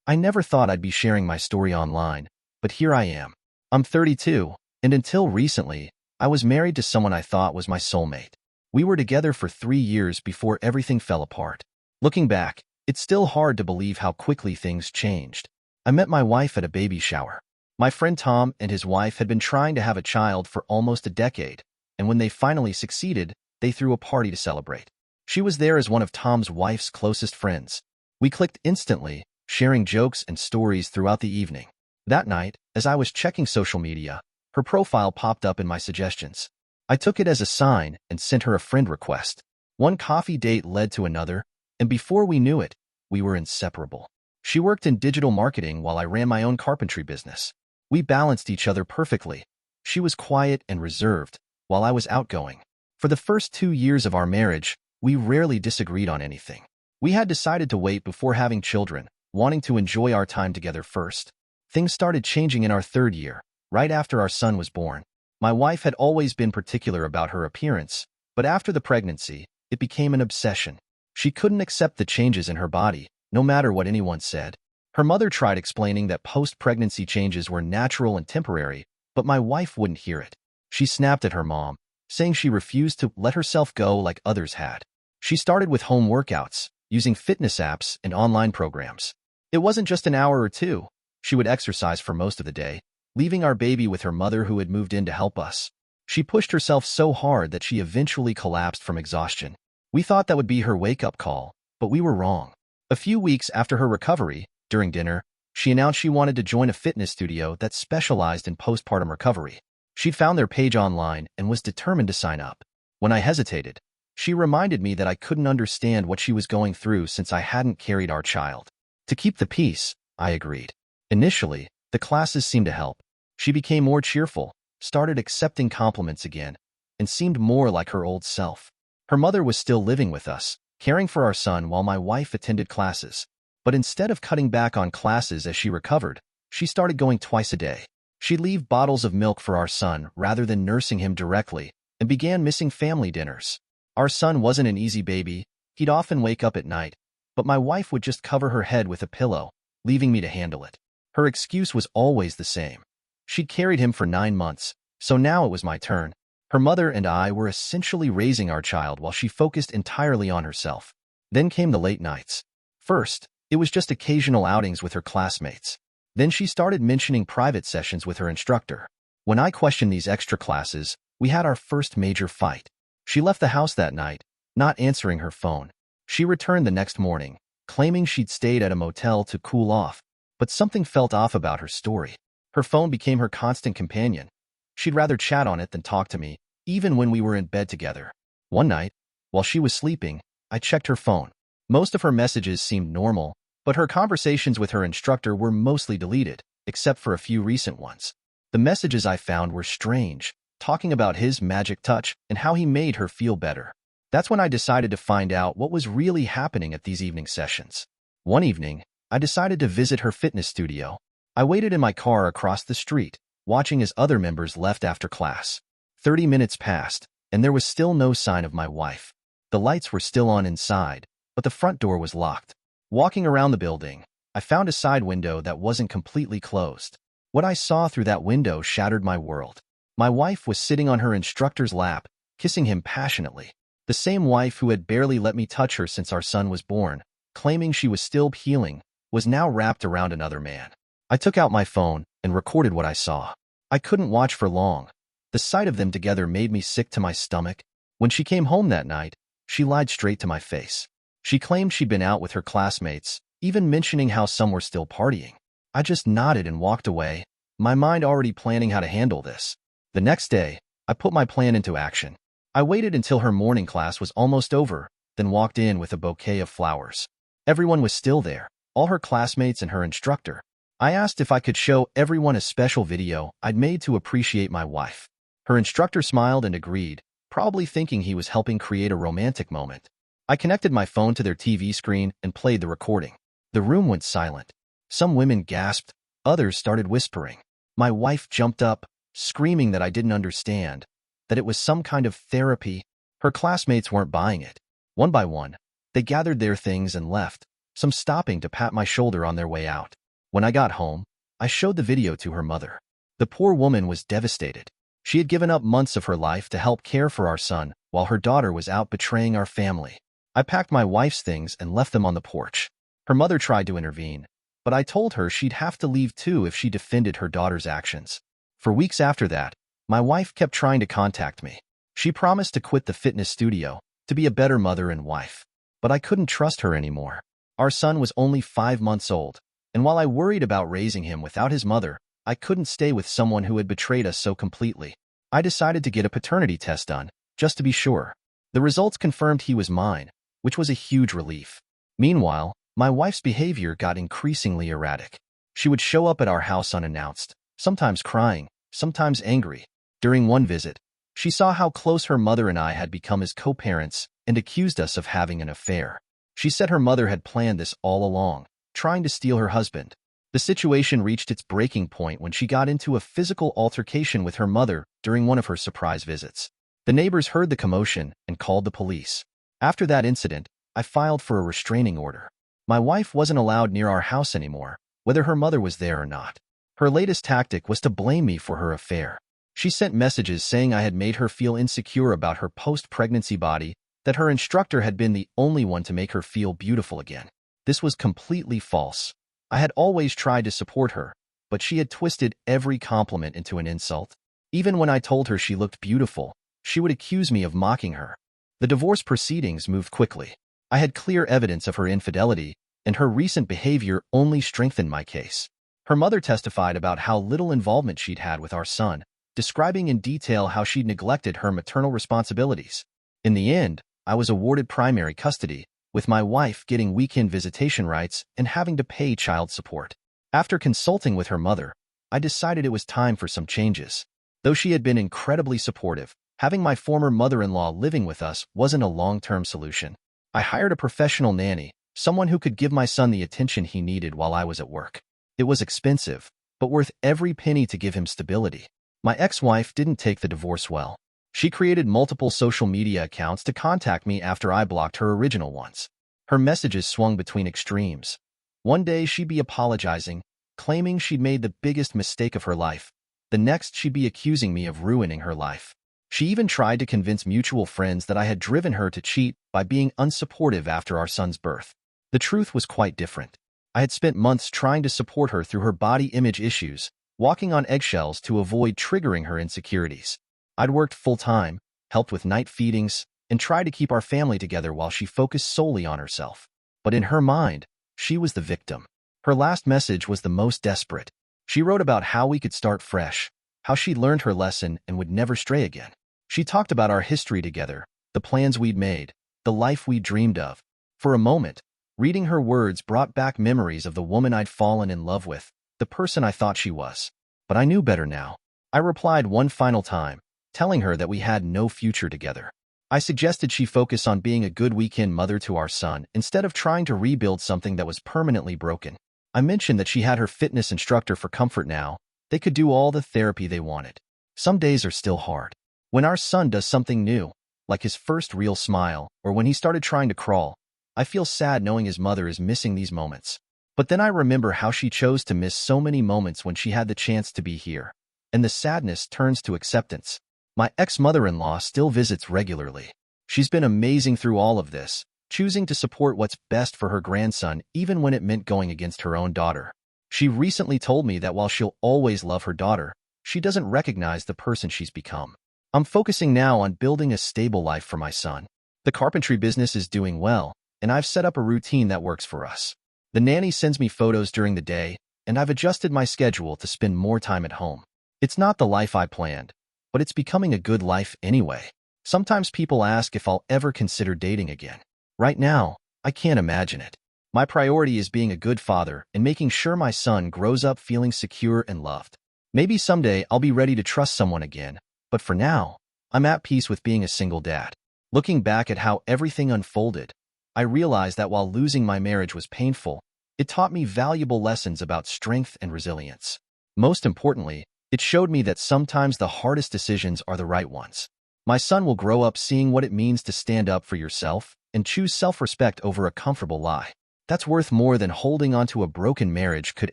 I never thought I'd be sharing my story online, but here I am. I'm 32, and until recently, I was married to someone I thought was my soulmate. We were together for 3 years before everything fell apart. Looking back, it's still hard to believe how quickly things changed. I met my wife at a baby shower. My friend Tom and his wife had been trying to have a child for almost a decade, and when they finally succeeded, they threw a party to celebrate. She was there as one of Tom's wife's closest friends. We clicked instantly, sharing jokes and stories throughout the evening. That night, as I was checking social media, her profile popped up in my suggestions. I took it as a sign and sent her a friend request. One coffee date led to another, and before we knew it, we were inseparable. She worked in digital marketing while I ran my own carpentry business. We balanced each other perfectly. She was quiet and reserved, while I was outgoing. For the first 2 years of our marriage, we rarely disagreed on anything. We had decided to wait before having children, wanting to enjoy our time together first. Things started changing in our 3rd year, right after our son was born. My wife had always been particular about her appearance, but after the pregnancy, it became an obsession. She couldn't accept the changes in her body, no matter what anyone said. Her mother tried explaining that post-pregnancy changes were natural and temporary, but my wife wouldn't hear it. She snapped at her mom, saying she refused to let herself go like others had. She started with home workouts, using fitness apps and online programs. It wasn't just an hour or two. She would exercise for most of the day, leaving our baby with her mother who had moved in to help us. She pushed herself so hard that she eventually collapsed from exhaustion. We thought that would be her wake-up call, but we were wrong. A few weeks after her recovery, during dinner, she announced she wanted to join a fitness studio that specialized in postpartum recovery. She'd found their page online and was determined to sign up. When I hesitated, she reminded me that I couldn't understand what she was going through since I hadn't carried our child. To keep the peace, I agreed. Initially, the classes seemed to help. She became more cheerful, started accepting compliments again, and seemed more like her old self. Her mother was still living with us, caring for our son while my wife attended classes. But instead of cutting back on classes as she recovered, she started going twice a day. She'd leave bottles of milk for our son rather than nursing him directly, and began missing family dinners. Our son wasn't an easy baby. He'd often wake up at night, but my wife would just cover her head with a pillow, leaving me to handle it. Her excuse was always the same. She'd carried him for 9 months, so now it was my turn. Her mother and I were essentially raising our child while she focused entirely on herself. Then came the late nights. First, it was just occasional outings with her classmates. Then she started mentioning private sessions with her instructor. When I questioned these extra classes, we had our first major fight. She left the house that night, not answering her phone. She returned the next morning, claiming she'd stayed at a motel to cool off, but something felt off about her story. Her phone became her constant companion. She'd rather chat on it than talk to me, even when we were in bed together. One night, while she was sleeping, I checked her phone. Most of her messages seemed normal, but her conversations with her instructor were mostly deleted, except for a few recent ones. The messages I found were strange, talking about his magic touch and how he made her feel better. That's when I decided to find out what was really happening at these evening sessions. One evening, I decided to visit her fitness studio. I waited in my car across the street, watching as other members left after class. 30 minutes passed, and there was still no sign of my wife. The lights were still on inside, but the front door was locked. Walking around the building, I found a side window that wasn't completely closed. What I saw through that window shattered my world. My wife was sitting on her instructor's lap, kissing him passionately. The same wife who had barely let me touch her since our son was born, claiming she was still healing, was now wrapped around another man. I took out my phone and recorded what I saw. I couldn't watch for long. The sight of them together made me sick to my stomach. When she came home that night, she lied straight to my face. She claimed she'd been out with her classmates, even mentioning how some were still partying. I just nodded and walked away, my mind already planning how to handle this. The next day, I put my plan into action. I waited until her morning class was almost over, then walked in with a bouquet of flowers. Everyone was still there, all her classmates and her instructor. I asked if I could show everyone a special video I'd made to appreciate my wife. Her instructor smiled and agreed, probably thinking he was helping create a romantic moment. I connected my phone to their TV screen and played the recording. The room went silent. Some women gasped, others started whispering. My wife jumped up, screaming that I didn't understand, that it was some kind of therapy. Her classmates weren't buying it. One by one, they gathered their things and left, some stopping to pat my shoulder on their way out. When I got home, I showed the video to her mother. The poor woman was devastated. She had given up months of her life to help care for our son while her daughter was out betraying our family. I packed my wife's things and left them on the porch. Her mother tried to intervene, but I told her she'd have to leave too if she defended her daughter's actions. For weeks after that, my wife kept trying to contact me. She promised to quit the fitness studio, to be a better mother and wife. But I couldn't trust her anymore. Our son was only 5 months old, and while I worried about raising him without his mother, I couldn't stay with someone who had betrayed us so completely. I decided to get a paternity test done, just to be sure. The results confirmed he was mine, which was a huge relief. Meanwhile, my wife's behavior got increasingly erratic. She would show up at our house unannounced, sometimes crying, sometimes angry. During one visit, she saw how close her mother and I had become as co-parents and accused us of having an affair. She said her mother had planned this all along, trying to steal her husband. The situation reached its breaking point when she got into a physical altercation with her mother during one of her surprise visits. The neighbors heard the commotion and called the police. After that incident, I filed for a restraining order. My wife wasn't allowed near our house anymore, whether her mother was there or not. Her latest tactic was to blame me for her affair. She sent messages saying I had made her feel insecure about her post-pregnancy body, that her instructor had been the only one to make her feel beautiful again. This was completely false. I had always tried to support her, but she had twisted every compliment into an insult. Even when I told her she looked beautiful, she would accuse me of mocking her. The divorce proceedings moved quickly. I had clear evidence of her infidelity, and her recent behavior only strengthened my case. Her mother testified about how little involvement she'd had with our son, describing in detail how she'd neglected her maternal responsibilities. In the end, I was awarded primary custody, with my wife getting weekend visitation rights and having to pay child support. After consulting with her mother, I decided it was time for some changes. Though she had been incredibly supportive, having my former mother-in-law living with us wasn't a long-term solution. I hired a professional nanny, someone who could give my son the attention he needed while I was at work. It was expensive, but worth every penny to give him stability. My ex-wife didn't take the divorce well. She created multiple social media accounts to contact me after I blocked her original ones. Her messages swung between extremes. One day she'd be apologizing, claiming she'd made the biggest mistake of her life. The next she'd be accusing me of ruining her life. She even tried to convince mutual friends that I had driven her to cheat by being unsupportive after our son's birth. The truth was quite different. I had spent months trying to support her through her body image issues, walking on eggshells to avoid triggering her insecurities. I'd worked full-time, helped with night feedings, and tried to keep our family together while she focused solely on herself. But in her mind, she was the victim. Her last message was the most desperate. She wrote about how we could start fresh, how she'd learned her lesson and would never stray again. She talked about our history together, the plans we'd made, the life we'd dreamed of. For a moment, reading her words brought back memories of the woman I'd fallen in love with, the person I thought she was. But I knew better now. I replied one final time, telling her that we had no future together. I suggested she focus on being a good weekend mother to our son instead of trying to rebuild something that was permanently broken. I mentioned that she had her fitness instructor for comfort now. They could do all the therapy they wanted. Some days are still hard. When our son does something new, like his first real smile, or when he started trying to crawl, I feel sad knowing his mother is missing these moments. But then I remember how she chose to miss so many moments when she had the chance to be here, and the sadness turns to acceptance. My ex-mother-in-law still visits regularly. She's been amazing through all of this, choosing to support what's best for her grandson even when it meant going against her own daughter. She recently told me that while she'll always love her daughter, she doesn't recognize the person she's become. I'm focusing now on building a stable life for my son. The carpentry business is doing well, and I've set up a routine that works for us. The nanny sends me photos during the day, and I've adjusted my schedule to spend more time at home. It's not the life I planned, but it's becoming a good life anyway. Sometimes people ask if I'll ever consider dating again. Right now, I can't imagine it. My priority is being a good father and making sure my son grows up feeling secure and loved. Maybe someday I'll be ready to trust someone again, but for now, I'm at peace with being a single dad. Looking back at how everything unfolded, I realized that while losing my marriage was painful, it taught me valuable lessons about strength and resilience. Most importantly, it showed me that sometimes the hardest decisions are the right ones. My son will grow up seeing what it means to stand up for yourself and choose self-respect over a comfortable lie. That's worth more than holding onto a broken marriage could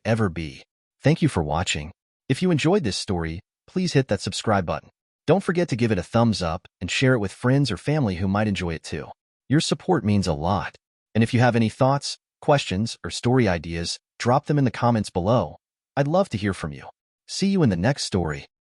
ever be. Thank you for watching. If you enjoyed this story, please hit that subscribe button. Don't forget to give it a thumbs up and share it with friends or family who might enjoy it too. Your support means a lot. And if you have any thoughts, questions, or story ideas, drop them in the comments below. I'd love to hear from you. See you in the next story.